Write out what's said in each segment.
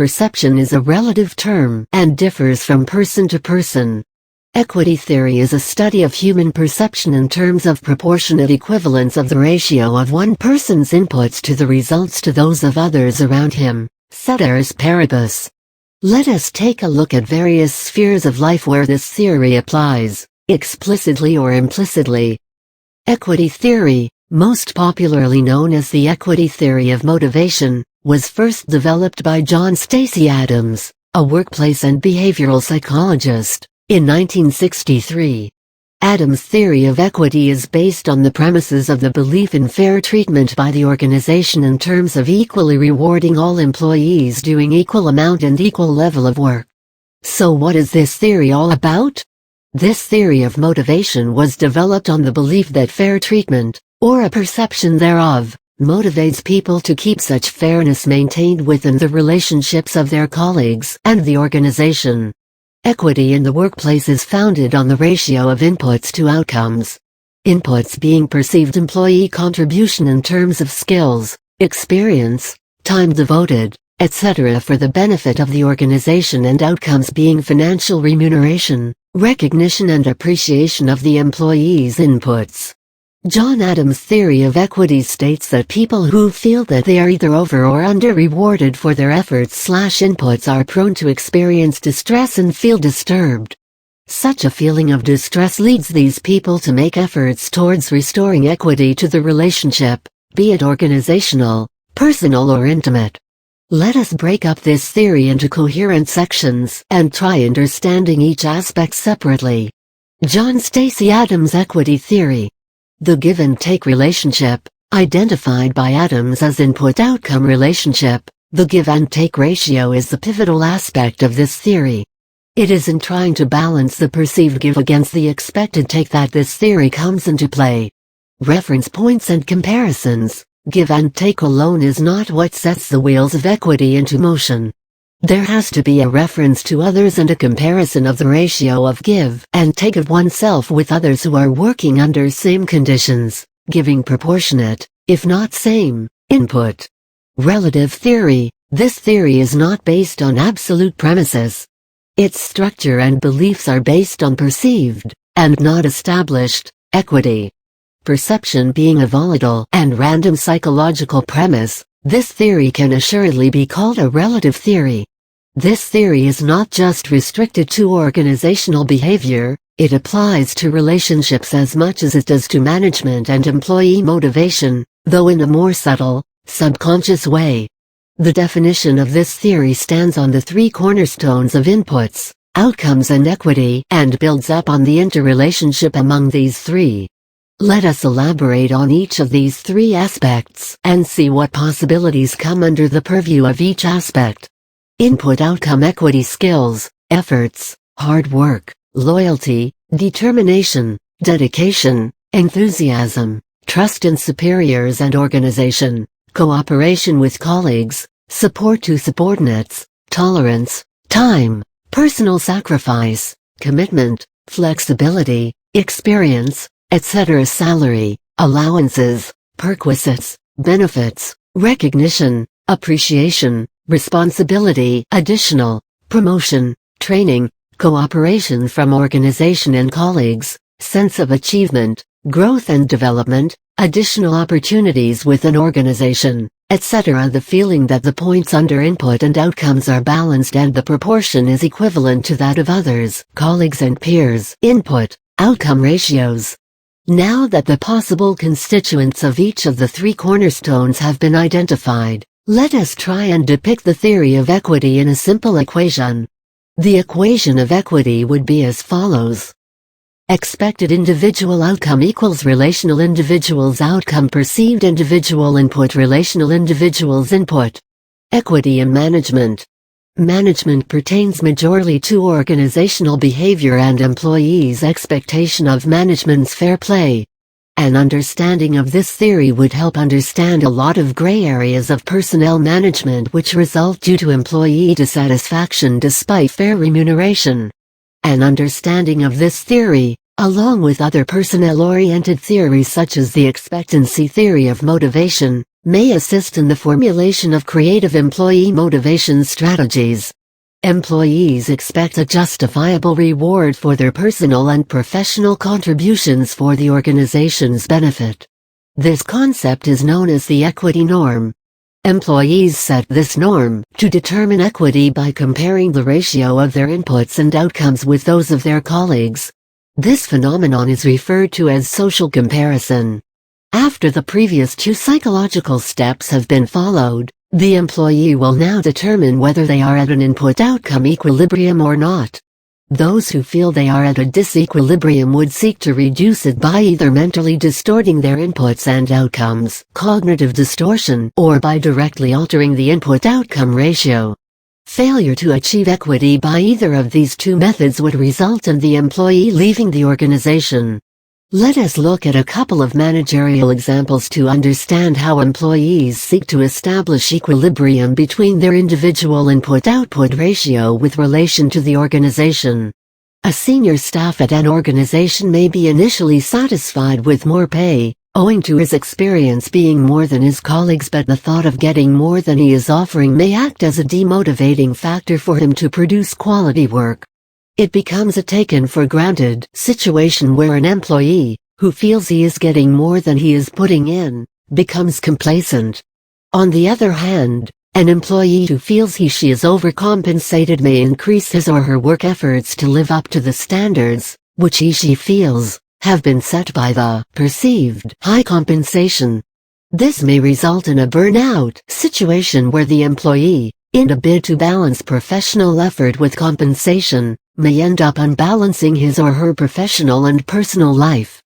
Perception is a relative term and differs from person to person. Equity theory is a study of human perception in terms of proportionate equivalence of the ratio of one person's inputs to the results to those of others around him, ceteris paribus. Let us take a look at various spheres of life where this theory applies, explicitly or implicitly. Equity theory, most popularly known as the equity theory of motivation, was first developed by John Stacey Adams, a workplace and behavioral psychologist, in 1963. Adams' theory of equity is based on the premises of the belief in fair treatment by the organization in terms of equally rewarding all employees doing equal amount and equal level of work. So what is this theory all about? This theory of motivation was developed on the belief that fair treatment, or a perception thereof, motivates people to keep such fairness maintained within the relationships of their colleagues and the organization. Equity in the workplace is founded on the ratio of inputs to outcomes. Inputs being perceived employee contribution in terms of skills, experience, time devoted, etc. for the benefit of the organization, and outcomes being financial remuneration, recognition and appreciation of the employee's inputs. John Adams' theory of equity states that people who feel that they are either over or under rewarded for their efforts/inputs are prone to experience distress and feel disturbed. Such a feeling of distress leads these people to make efforts towards restoring equity to the relationship, be it organizational, personal or intimate. Let us break up this theory into coherent sections and try understanding each aspect separately. John Stacey Adams' equity theory. The give and take relationship, identified by Adams as input-outcome relationship, the give and take ratio is the pivotal aspect of this theory. It is in trying to balance the perceived give against the expected take that this theory comes into play. Reference points and comparisons. Give and take alone is not what sets the wheels of equity into motion. There has to be a reference to others and a comparison of the ratio of give and take of oneself with others who are working under same conditions, giving proportionate, if not same, input. Relative theory. This theory is not based on absolute premises. Its structure and beliefs are based on perceived, and not established, equity. Perception being a volatile and random psychological premise, this theory can assuredly be called a relative theory. This theory is not just restricted to organizational behavior, it applies to relationships as much as it does to management and employee motivation, though in a more subtle, subconscious way. The definition of this theory stands on the three cornerstones of inputs, outcomes and equity, and builds up on the interrelationship among these three. Let us elaborate on each of these three aspects and see what possibilities come under the purview of each aspect. Input-outcome equity: skills, efforts, hard work, loyalty, determination, dedication, enthusiasm, trust in superiors and organization, cooperation with colleagues, support to subordinates, tolerance, time, personal sacrifice, commitment, flexibility, experience, etc. Salary, allowances, perquisites, benefits, recognition, appreciation, responsibility, additional, promotion, training, cooperation from organization and colleagues, sense of achievement, growth and development, additional opportunities with an organization, etc. The feeling that the points under input and outcomes are balanced and the proportion is equivalent to that of others, colleagues and peers. Input-outcome ratios. Now that the possible constituents of each of the three cornerstones have been identified, let us try and depict the theory of equity in a simple equation. The equation of equity would be as follows. Expected individual outcome equals relational individual's outcome perceived individual input relational individual's input. Equity in management. Management pertains majorly to organizational behavior and employees' expectation of management's fair play. An understanding of this theory would help understand a lot of gray areas of personnel management which result due to employee dissatisfaction despite fair remuneration. An understanding of this theory, along with other personnel-oriented theories such as the expectancy theory of motivation, may assist in the formulation of creative employee motivation strategies. Employees expect a justifiable reward for their personal and professional contributions for the organization's benefit. This concept is known as the equity norm. Employees set this norm to determine equity by comparing the ratio of their inputs and outcomes with those of their colleagues. This phenomenon is referred to as social comparison. After the previous two psychological steps have been followed, the employee will now determine whether they are at an input-outcome equilibrium or not. Those who feel they are at a disequilibrium would seek to reduce it by either mentally distorting their inputs and outcomes, cognitive distortion, or by directly altering the input-outcome ratio. Failure to achieve equity by either of these two methods would result in the employee leaving the organization. Let us look at a couple of managerial examples to understand how employees seek to establish equilibrium between their individual input-output ratio with relation to the organization. A senior staff at an organization may be initially satisfied with more pay, owing to his experience being more than his colleagues, but the thought of getting more than he is offering may act as a demotivating factor for him to produce quality work. It becomes a taken-for-granted situation where an employee, who feels he is getting more than he is putting in, becomes complacent. On the other hand, an employee who feels she is overcompensated may increase his or her work efforts to live up to the standards, which she feels, have been set by the perceived high compensation. This may result in a burnout situation where the employee, in a bid to balance professional effort with compensation, may end up unbalancing his or her professional and personal life.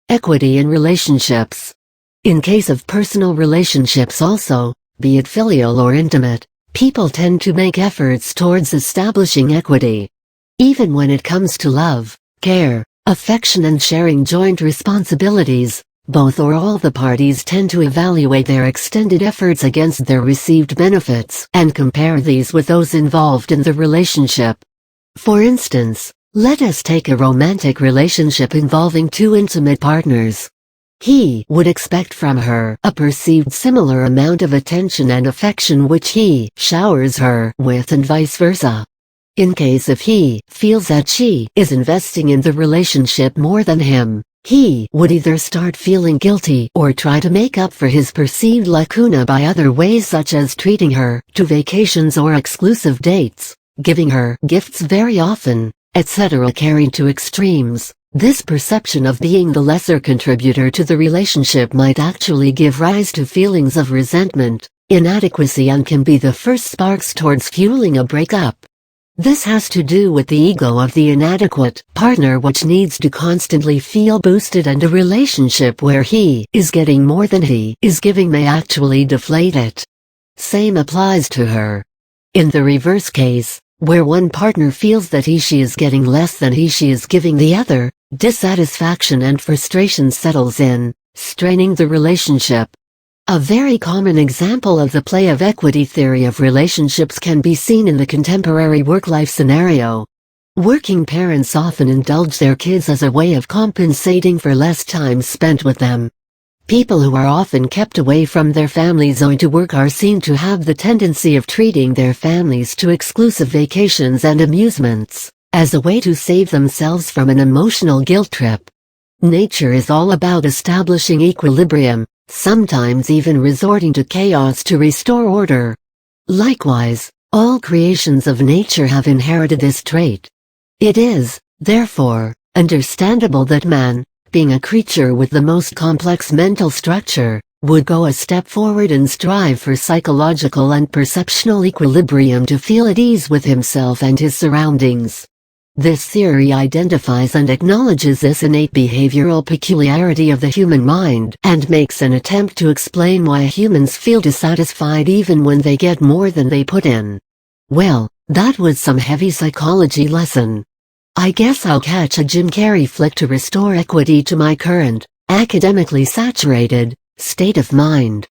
Equity in relationships. In case of personal relationships also, be it filial or intimate, people tend to make efforts towards establishing equity. Even when it comes to love, care, affection and sharing joint responsibilities, both or all the parties tend to evaluate their extended efforts against their received benefits and compare these with those involved in the relationship. For instance, let us take a romantic relationship involving two intimate partners. He would expect from her a perceived similar amount of attention and affection which he showers her with, and vice versa. In case if he feels that she is investing in the relationship more than him, he would either start feeling guilty or try to make up for his perceived lacuna by other ways, such as treating her to vacations or exclusive dates, giving her gifts very often, etc. Carried to extremes, this perception of being the lesser contributor to the relationship might actually give rise to feelings of resentment, inadequacy, and can be the first sparks towards fueling a breakup. This has to do with the ego of the inadequate partner, which needs to constantly feel boosted, and a relationship where he is getting more than he is giving may actually deflate it. Same applies to her. In the reverse case, where one partner feels that she is getting less than she is giving the other, dissatisfaction and frustration settles in, straining the relationship. A very common example of the play of equity theory of relationships can be seen in the contemporary work-life scenario. Working parents often indulge their kids as a way of compensating for less time spent with them. People who are often kept away from their families owing to work are seen to have the tendency of treating their families to exclusive vacations and amusements, as a way to save themselves from an emotional guilt trip. Nature is all about establishing equilibrium, sometimes even resorting to chaos to restore order. Likewise, all creations of nature have inherited this trait. It is, therefore, understandable that man, being a creature with the most complex mental structure, would go a step forward and strive for psychological and perceptual equilibrium to feel at ease with himself and his surroundings. This theory identifies and acknowledges this innate behavioral peculiarity of the human mind and makes an attempt to explain why humans feel dissatisfied even when they get more than they put in. Well, that was some heavy psychology lesson. I guess I'll catch a Jim Carrey flick to restore equity to my current, academically saturated, state of mind.